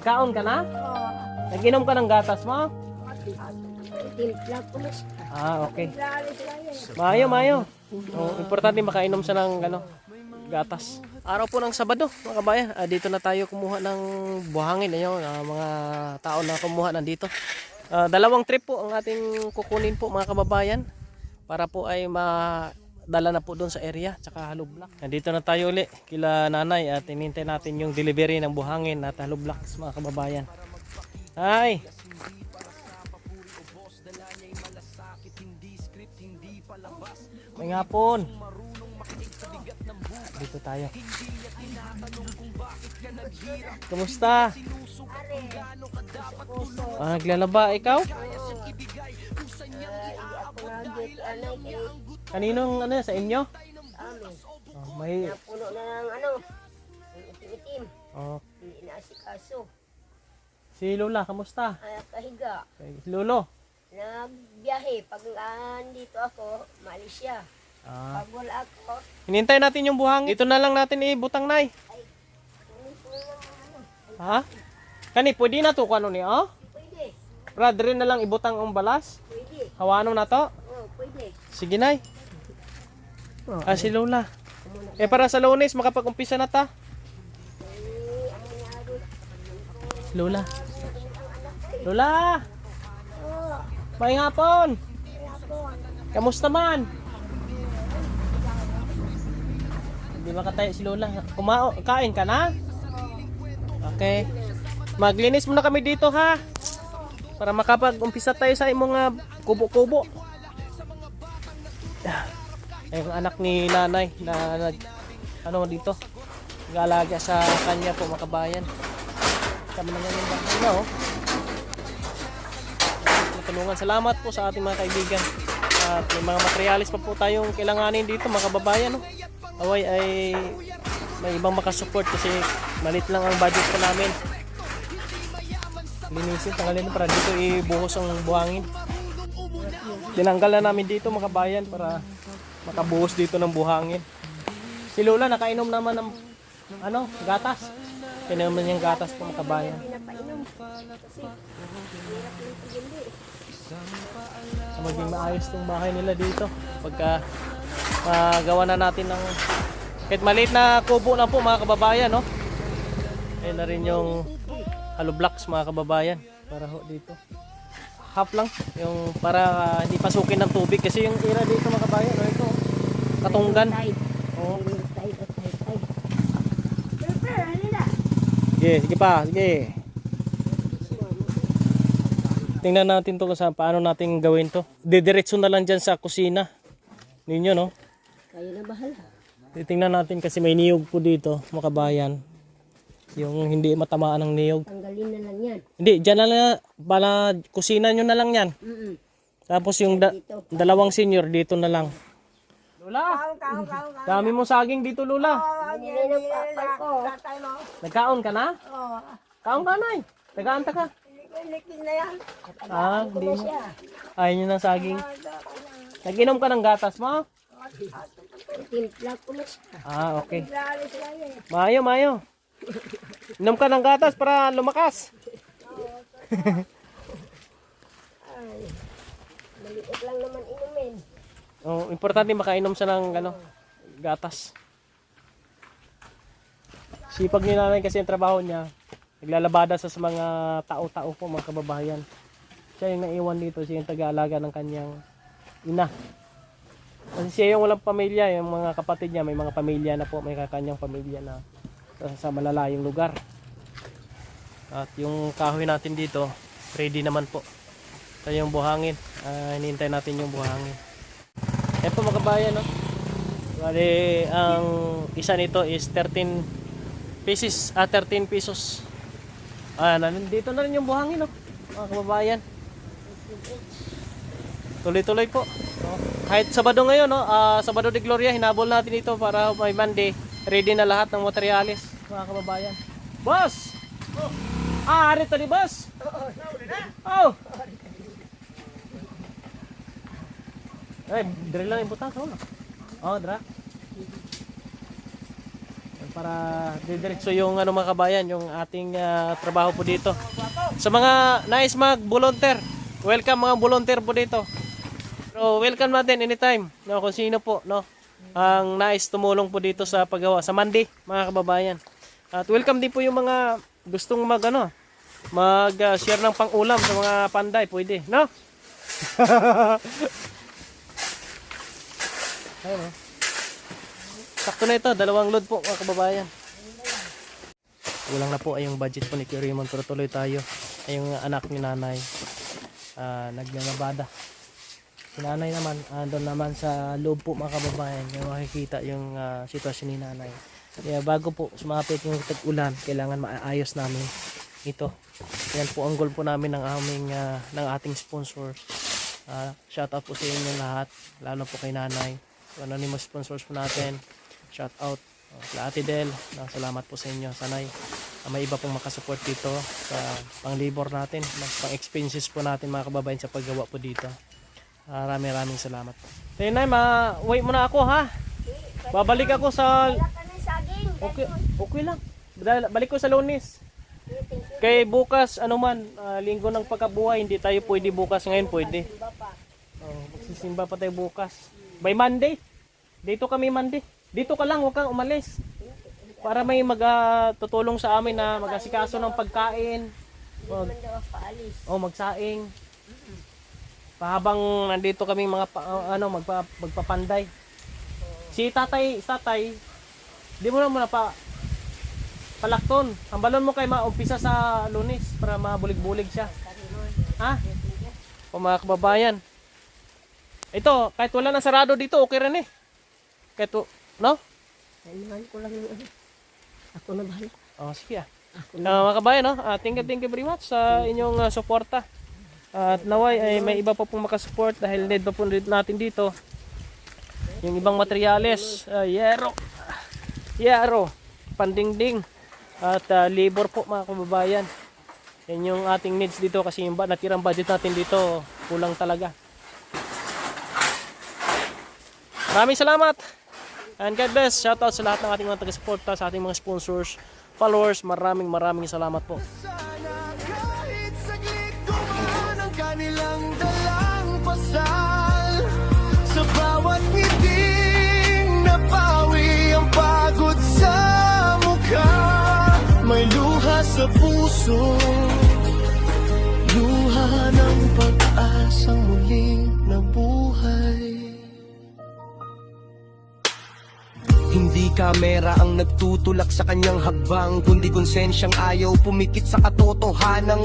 Nagkaon ka na? Oo. Nag-inom ka ng gatas mo? Timpla ko na siya. Okay. Lalis lang yan. Mayo, mayo. Importante makainom siya ng gatas. Araw po ng Sabado, mga kabayan. Dito na tayo kumuha ng buhangin. Ayun, mga tao na kumuha nandito. Dalawang trip po ang ating kukunin po, mga kababayan. Para po ay madala na po doon sa area, tsaka hollow block. Nandito na tayo uli kila nanay at hinintay natin yung delivery ng buhangin at hollow blocks, mga kababayan. Hi! May hapon. Dito tayo. Kumusta? Naglalaba ikaw? Ako nagit anay kay Kaninong sa inyo? amin. May Puno na ng itim-itim. Hindi na asikaso. si Lola, kamusta? Ay, kahiga. Si Lolo. Nagbiyahe. Pag andito ako, maalis siya. Pag wala ako, Hinintay natin yung buhangin. Dito na lang natin ibutang, nay. kunin ko lang Ha? Kani, pwede na to kano ni, oh? Pwede. Brother na lang ibutang ang balas. Pwede. Hawano na to. Oo, pwede. Sige, nay. Si Lola. Para sa Lunes, makapag-umpisa na ta. Ang nangyari. Lola. Lola! Oo. May hapon! Ako. Kamusta man? Hindi makatayo si Lola. Kain ka na? Okay. Maglinis muna kami dito, ha? Para makapag-umpisa tayo sa imong kubo-kubo. Ay, yung anak ni nanay na dito. Nag-aalaga sa kanya po, mga kabayan. Kami na yung bahay na, oh. Tulungan. Salamat po sa ating mga kaibigan. At may mga materialis pa po tayong kailanganin dito, mga kababayan, no? Away ay may ibang makasupport kasi malit lang ang budget ko namin. Linisin, tanggalin para dito ibuhos ang buhangin. Tinanggal na namin dito, mga kabayan, para makabuhos dito ng buhangin. Si Lola nakainom naman ng gatas. Pinainom na niyang gatas po, mga kabayan. Pinapainom. Kasi hirap yung pagindi. So, maging maayos tong bahay nila dito pagka gawa na natin ng kahit maliit na kubo na po, mga kababayan, no? Ayun na rin yung hollow blocks, mga kababayan, para dito half lang yung para hindi pasukin ng tubig kasi yung ira dito, mga kababayan, no? Ito katunggan. Oo. Sige pa, sige. Tingnan natin to kung saan, paano natin gawin to. Didiretso na lang dyan sa kusina ninyo, no? Kayo na bahala. Titingnan natin kasi may niyog po dito, mga kabayan. Yung hindi matamaan ng niyog. Tanggalin na lang yan. Hindi, dyan na lang, bala kusina nyo na lang yan. Tapos yung dalawang senior dito na lang. Lola! Dami mo saging dito, Lola. Binili ng papal ko. Nagkaon ka na? Oo. Kaon ka na eh. Nagaanta ka. Liquid na yan. Hindi mo. Ayaw nyo ng saging. Nag-inom ka ng gatas mo? Timpla ko na siya. Okay. Lalis lang yan. Mayo, mayo. Inom ka ng gatas para lumakas. Ay, maliit lang naman inumin. Importante makainom siya ng gatas. Sipag ni nanay kasi ang trabaho niya. Naglalabada sa mga tao-tao po, mga kababayan. Siya yung naiwan dito, siya yung taga-alaga ng kanyang ina. Kasi siya yung walang pamilya, yung mga kapatid niya may mga pamilya na po, may kanyang pamilya na sa malalayong lugar. At yung kahoy natin dito, ready naman po. Ito yung buhangin, hinihintay natin yung buhangin. Ito, mga kababayan, no? Bali, ang isa nito is 13 pesos. Nandito na rin yung buhangin, no? Mga kababayan. Tuloy-tuloy po. Kahit Sabado ngayon, no? Sabado de Gloria, hinabol natin ito para may Monday. Ready na lahat ng materialis, mga kababayan. Boss! Arito ni boss! Oh! Ay, drill lang yung butas, oh. Dra. para didiretso yung ano mga kabayan, yung ating trabaho po dito. Sa mga nais mag-volunteer, welcome mga volunteer po dito. So, welcome natin anytime, no, kung sino po, no, ang nais tumulong po dito sa paggawa sa Monday, mga kababayan. At welcome din po yung mga gustong mag-share ng pang-ulam sa mga panday, pwede, no? Ayun, no? Sakto na ito, 2 load po mga kababayan. Kulang na po ay yung budget po ni Kuya Raymond, pero tuloy tayo. Ay yung anak ni nanay, naglalabada. Si nanay naman, doon naman sa loob po mga kababayan, yung makikita yung sitwasyon ni nanay. Kaya bago po sumapit yung tag-ulan, kailangan maayos namin ito. Yan po ang goal po namin ng ating sponsors. Shout out po sa inyo lahat, lalo po kay nanay. Anonymous sponsors po natin. Shout out sa Ate Del. Salamat po sa inyo. Sanay may iba pong makasupport dito sa pang-labor natin, pang-expenses po natin mga kababayan sa paggawa po dito. Maraming salamat. Tay Nay, wait muna ako ha. Babalik ako sa... Wala ka ng saging. Okay lang. Balik ko sa Lunes. Kay bukas, linggo ng pagkabuhay, hindi tayo pwede bukas. Ngayon pwede. Magsisimba pa tayo bukas. By Monday. Dito kami Monday. Dito ka lang, huwag kang umalis. Para may tutulong sa amin na mag-asikaso ng pagkain. Magsaing. Pahabang nandito kami magpapanday. Si tatay, di mo na muna palakton. Hambalon mo kay maumpisa sa Lunes para mabulig-bulig siya. Ha? O mga kababayan. Ito, kahit wala na sarado dito, okay rin eh. Kahit, no? Kailangan ko lang ako na bahala. Sige mga kabayan, no? Thank you very much sa inyong suporta. At naway ay may iba pa pong makasupport dahil need pa po natin dito yung ibang materyales, yero, pandingding at labor po mga kababayan. Yan yung ating needs dito kasi yung natirang budget natin dito kulang talaga. Maraming salamat and God bless. Shout out sa lahat ng ating mga taga-suporta, sa ating mga sponsors, followers. Maraming salamat po. Kahit saglit dumaan ang kanilang dalang pasal, sa bawat ngiting napawi ang pagod sa mukha. May luha sa puso, luha ng pag-asang muling nabuhay. Hindi kamera ang nagtutulak sa kanyang hakbang, kundi konsensyang ayaw pumikit sa katotohanan.